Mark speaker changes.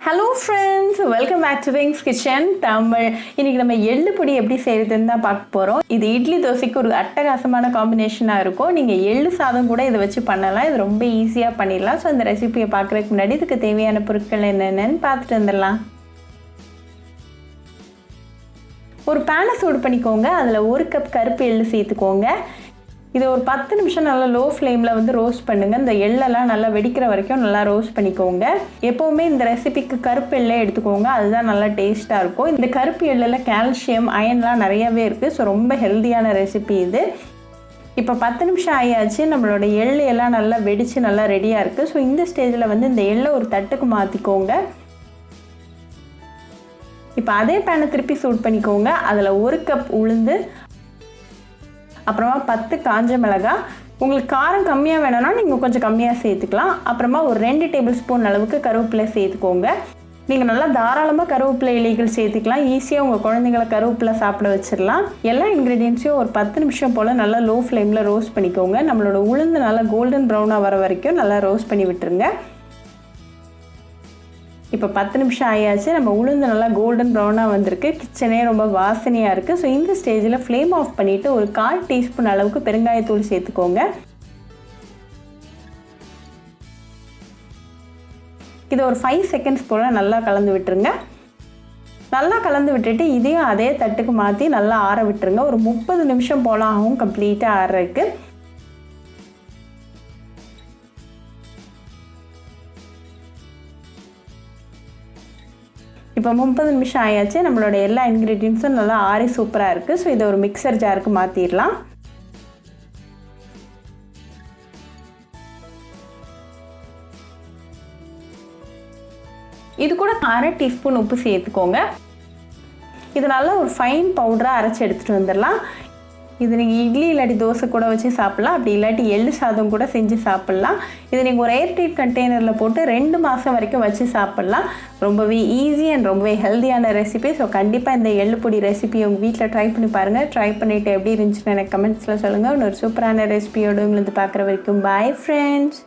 Speaker 1: Hello friends, welcome back to Wings Kitchen Tamil. இன்றைக்கி நம்ம எள்ளு பொடி எப்படி செய்கிறதுன்னு தான் பார்க்க போகிறோம். இது இட்லி தோசைக்கு ஒரு அட்டகாசமான காம்பினேஷனாக இருக்கும். நீங்கள் எள்ளு சாதம் கூட இதை வச்சு பண்ணலாம். இது ரொம்ப ஈஸியாக பண்ணிடலாம். ஸோ இந்த ரெசிபியை பார்க்குறதுக்கு முன்னாடி இதுக்கு தேவையான பொருட்கள் என்னென்னு பார்த்துட்டு வந்துடலாம். ஒரு பேனை சூடு பண்ணிக்கோங்க. அதில் 1 கப் கருப்பு எள்ளு சேர்த்துக்கோங்க. இதை ஒரு 10 நிமிஷம் நல்லா லோ ஃப்ளேமில் வந்து ரோஸ்ட் பண்ணுங்கள். இந்த எள்ளெல்லாம் நல்லா வெடிக்கிற வரைக்கும் நல்லா ரோஸ்ட் பண்ணிக்கோங்க. எப்போவுமே இந்த ரெசிபிக்கு கருப்பு எள்ளே எடுத்துக்கோங்க, அதுதான் நல்லா டேஸ்ட்டாக இருக்கும். இந்த கருப்பு எள்ளில் கால்சியம், அயன்லாம் நிறையவே இருக்குது. ஸோ ரொம்ப ஹெல்த்தியான ரெசிபி இது. இப்போ 10 நிமிஷம் ஆயாச்சு. நம்மளோட எள்ளு எல்லாம் நல்லா வெடித்து நல்லா ரெடியாக இருக்குது. ஸோ இந்த ஸ்டேஜில் வந்து இந்த எள்ளை ஒரு தட்டுக்கு மாற்றிக்கோங்க. இப்போ அதே பேனை திருப்பி சூட் பண்ணிக்கோங்க. அதில் 1 கப் உளுந்து, அப்புறமா 10 காஞ்ச மிளகாய். உங்களுக்கு காரம் கம்மியாக வேணும்னா நீங்கள் கொஞ்சம் கம்மியாக சேர்த்துக்கலாம். அப்புறமா ஒரு 2 டேபிள் ஸ்பூன் அளவுக்கு கருவேப்பிலை சேர்த்துக்கோங்க. நீங்கள் நல்லா தாராளமாக கருவேப்பிலை இலைகள் சேர்த்துக்கலாம். ஈஸியாக உங்கள் குழந்தைங்களை கருவேப்பிலை சாப்பிட வச்சிடலாம். எல்லா இன்க்ரீடியன்ஸையும் ஒரு 10 நிமிஷம் போல் நல்லா லோ ஃப்ளேமில் ரோஸ்ட் பண்ணிக்கோங்க. நம்மளோட உளுந்து நல்லா கோல்டன் ப்ரௌனாக வர வரைக்கும் நல்லா ரோஸ்ட் பண்ணி விட்டுருங்க. இப்போ 10 நிமிஷம் ஆயாச்சு. நம்ம உளுந்து நல்லா கோல்டன் ப்ரௌனாக வந்திருக்கு. கிச்சனே ரொம்ப வாசனையாக இருக்குது. ஸோ இந்த ஸ்டேஜில் ஃப்ளேம் ஆஃப் பண்ணிவிட்டு ஒரு 1/4 டீஸ்பூன் அளவுக்கு பெருங்காயத்தூள் சேர்த்துக்கோங்க. இதை ஒரு 5 செகண்ட்ஸ் போல் நல்லா கலந்து விட்டுருங்க. நல்லா கலந்து விட்டுட்டு இதையும் அதே தட்டுக்கு மாற்றி நல்லா ஆற விட்டுருங்க. ஒரு 30 நிமிஷம் போல் ஆகும் கம்ப்ளீட்டாக ஆறதுக்கு. இப்போ 30 நிமிஷம் ஆயாச்சு. நம்மளோட எல்லா இன்க்ரீடியன்ஸும் நல்லா ஆறி சூப்பராக இருக்குது. ஸோ இதை ஒரு மிக்சர் ஜாருக்கு மாற்றிடலாம். இது கூட 1/2 டீஸ்பூன் உப்பு சேர்த்துக்கோங்க. இது நல்லா ஒரு ஃபைன் பவுடராக அரைச்சி எடுத்துகிட்டு வந்துடலாம். இது நீங்கள் இட்லி இல்லாட்டி தோசை கூட வச்சு சாப்பிட்லாம். அப்படி இல்லாட்டி எள்ளு சாதம் கூட செஞ்சு சாப்பிட்லாம். இது நீங்கள் ஒரு ஏர்டைட் கண்டெய்னரில் போட்டு 2 மாதம் வரைக்கும் வச்சு சாப்பிட்லாம். ரொம்பவே ஈஸி அண்ட் ரொம்பவே ஹெல்த்தியான ரெசிபி. ஸோ கண்டிப்பாக இந்த எள்ளு பொடி ரெசிபி உங்கள் வீட்டில் ட்ரை பண்ணி பாருங்கள். ட்ரை பண்ணிவிட்டு எப்படி இருந்துச்சுன்னு எனக்கு கமெண்ட்ஸில் சொல்லுங்கள். இன்னொரு சூப்பரான ரெசிபியோடு உங்களுக்கு பார்க்குற வரைக்கும் பாய் ஃப்ரெண்ட்ஸ்.